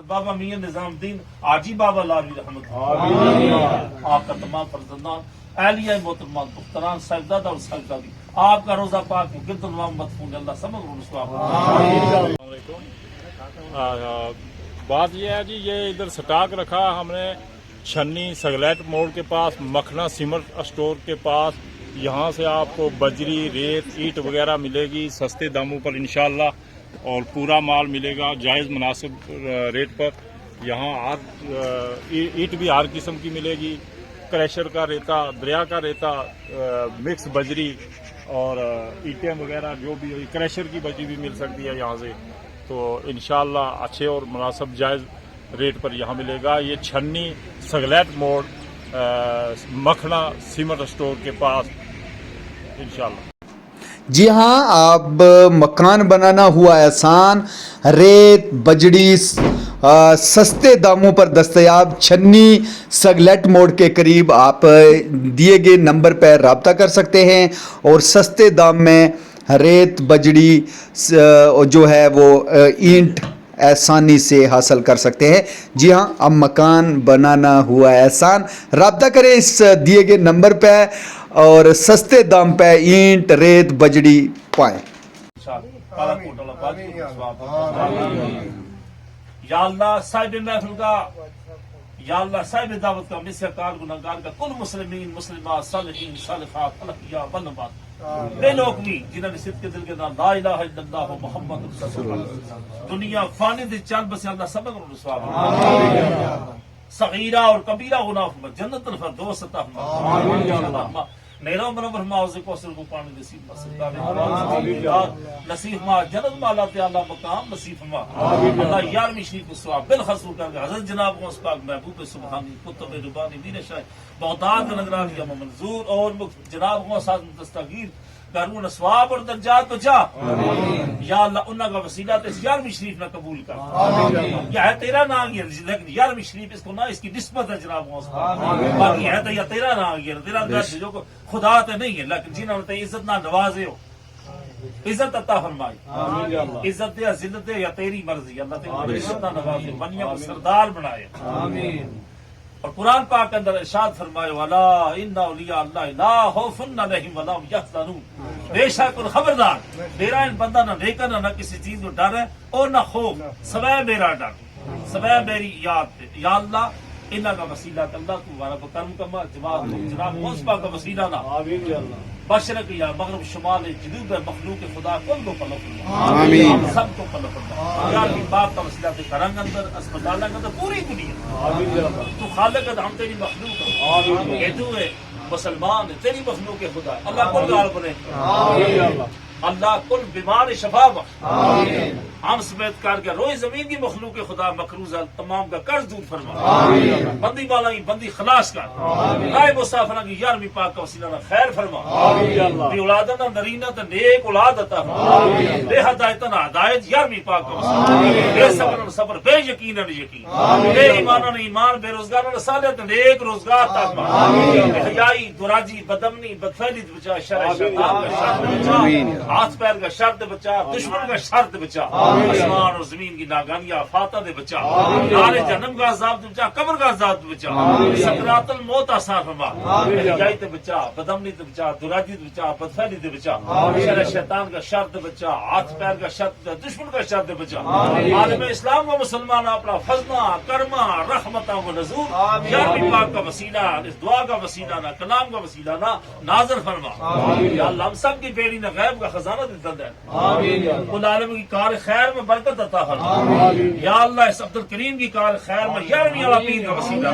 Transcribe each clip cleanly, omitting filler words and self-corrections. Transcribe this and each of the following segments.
بابا میاں نظام الدین حاجی بابا لاروی رحمت آپ کا تمام فرزندان اہلیہ محترمات مختران سجدہ اور سجدہ بھی آپ کا روزہ پاک گرد نوام مدفون اللہ سمجھ بات یہ ہے جی، یہ ادھر سٹاک رکھا ہم نے چھنی سگلیٹ موڑ کے پاس، مکھنا سیمنٹ اسٹور کے پاس. یہاں سے آپ کو بجری، ریت، اینٹ وغیرہ ملے گی سستے داموں پر انشاءاللہ، اور پورا مال ملے گا جائز مناسب ریٹ پر. یہاں اینٹ بھی ہر قسم کی ملے گی، کریشر کا ریتا، دریا کا ریتا، مکس بجری اور اینٹیں وغیرہ جو بھی کریشر کی بجری بھی مل سکتی ہے یہاں سے. تو انشاءاللہ اچھے اور مناسب جائز ریٹ پر یہاں ملے گا. یہ چھنی سگلیٹ موڑ مکھنا سیمنٹ اسٹور کے پاس انشاءاللہ. جی ہاں، اب مکان بنانا ہوا آسان، ریت بجڑی سستے داموں پر دستیاب. چھنی سگلیٹ موڑ کے قریب آپ دیے گئے نمبر پر رابطہ کر سکتے ہیں اور سستے دام میں ریت بجڑی جو ہے وہ اینٹ آسانی سے حاصل کر سکتے ہیں. جی ہاں، اب مکان بنانا ہوا آسان. رابطہ کریں اس دیے گئے نمبر پہ اور سستے دام پہ اینٹ ریت بجڑی پائیں. یا اللہ صاحب محفل کا، یا اللہ صاحب دعوت کا، مصر کار گناہگار کا، کل مسلمین مسلمات صالحین صالحات الاحیاء والاموات، بے لوگ بھی جنہوں نے صدق کے دل کے نام لا الہ الا اللہ محمد رسول اللہ دنیا فانی دی چل بس اللہ سبق اور رسوا صغیرہ اور کبیرہ گناہ فرما، جنت الفردوس عطا فرما. نیرو منور معاوضے کو اصل کو پانی نصیب نصیب ما جنت مالا تعالی مقام نصیب ما. اللہ یارمی شریف کو ثواب بالخصوص کر کے حضرت جناب کو پاک محبوب سبحانی کتب ربانی دین شاہ بغداد نگران یا منظور اور جناب کو ساتھ دستگیر قانون ثواب اور درجات بچا. یا اللہ انہاں کا وسیلہ تے یارمی شریف نہ قبول کر. یہ ہے تیرا نام یہ، لیکن یارمی شریف اس کو نہ اس کی نسبت ہے جناب کو باقی ہے تو یا تیرا نام یہ تیرا گھر جو خدا تے نہیں ہے، لیکن جنہوں نے عزت نہ نوازے ہو عزت عطا فرمائی. عزت دے ذلت دے یا تیری مرضی، اللہ تیری عزت نہ نوازے، منیا کو سردار بنائے. اور قرآن پاک کے اندر ارشاد فرمائے والا ان اولیاء اللہ لا خوف علیہم ولا هم یحزنون. بے شک اور خبردار میرا ان بندہ نہ نیکا نہ کسی چیز کو ڈر ہے اور نہ خوف، سوائے میرا ڈر، سوائے میری یاد. یا اللہ انہاں کا وسیلہ اللہ تمہارا بکرم کما جماعت جناب مصطفیٰ کا وسیلہ نہ بشرق یا مغرب شمال جنوب مخلوق خدا کل کو پلو فرما، آمین، سب کو پلو فرما. یا اللہ باپ کا وسیلہ تے گھراں اندر اسپتالاں اندر پوری دنیا تو خالق ہے، ہم تیری مخلوق ہے، یہ تو ہے مسلمان ہے، تیری مخلوق ہے خدا. اللہ کل غالب رہے، اللہ کل بیمار شفا بخش، ہم سمیت کر کے روئے زمین کی مخلوق خدا مقروض تمام کا قرض دور فرما. بندی بالا کی بندی خلاص کر، رائے مسافرہ کی یارویں پاک کا وسیلہ خیر فرما. بے اولادہ نہ نرینہ تے نیک اولاد عطا فرما. بے ہدایت نہ ہدایت یارویں پاک کا وسیلہ. بے صبر نہ صبر، بے یقین نہ یقین، بے ایمان نہ ایمان، بے روزگار نہ صالح نیک روزگار عطا فرما. حیائی دراجی بدمنی بدفعلی بچا، شر شیطان کا شر بچا، ہاتھ پیر کا شر بچا، دشمن کا شر بچا، آسمان اور زمین کی ناگانیاں فاتح دے بچا، نار جہنم کا عذاب دے بچا، قبر کا عذاب دے بچا، سکرات الموت آسان فرما. حیائی تے بچا، بدمنی تے بچا، دراجی تے بچا، بدفعلی تے بچا، شر شیطان کا شر تے بچا، ہاتھ پیر کا شر، دشمن کا شر تے بچا. عالم اسلام و مسلمان اپنا فضلہ کرما رحمتہ و نزول یارویں پاک کا وسیلہ، اس دعا کا وسیلہ نہ کلام کا وسیلہ نہ نازل فرما. یا اللہ ہم سب کی بیڑی نہ غیب کا خزانہ دیتا دے، کل عالم کی کار خیر میں برکت عطا فرما. یا اللہ اس عبد الکریم کی کار خیر میں یارویں والا پیر کا وسیلہ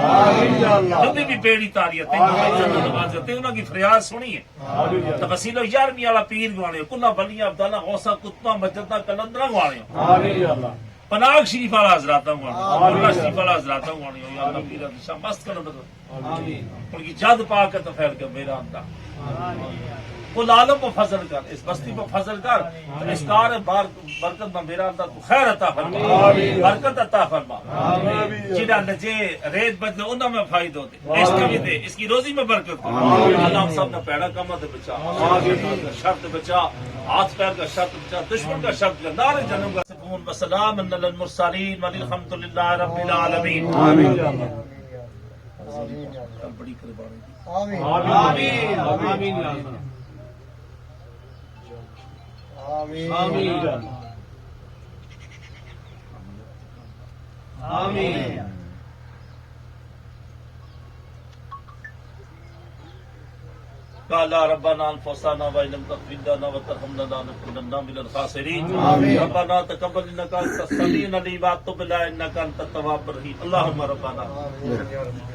جتنی بھی بیڑی تاریت نوازتے انہوں کی فریاد سنی ہے تو وسیلہ یارویں والا پیر گوانے کلہ بلیاں عبداللہ غوثہ کتنا مجدہ کلندرہ گوانے پناگ شریف والا حضرات گوانے اللہ شریف والا حضرات گوانے. یا اللہ پیر شاہ مست کلندر ان کی جد پاک تو پھیل کر میرا اندہ کل عالم کو فضل کر، اس بستی کو فضل کر، اس کار برکت میں میرا اللہ تو خیر عطا فرما، برکت عطا فرما. جنہاں نجے ریت بدلے انہاں میں فائدہ دے، عشق بھی دے، اس کی روزی میں برکت دے. اللہ ہم سب نے پیڑا کما دے بچا، شرط بچا، ہاتھ پیر کا شرط بچا، دشمن کا شرط بچا، نار جہنم کا يصفون وسلام على المرسلين والحمد لله رب العالمين بڑی قربانی آمین آمین آمین آمین آمین قال ربنا انفسنا وان لم تغفر لنا وترحمنا لنكونن من الخاسرين ربنا تقبل انك انت السميع العليم وتب علينا انك انت التواب الرحيم اللهم ربنا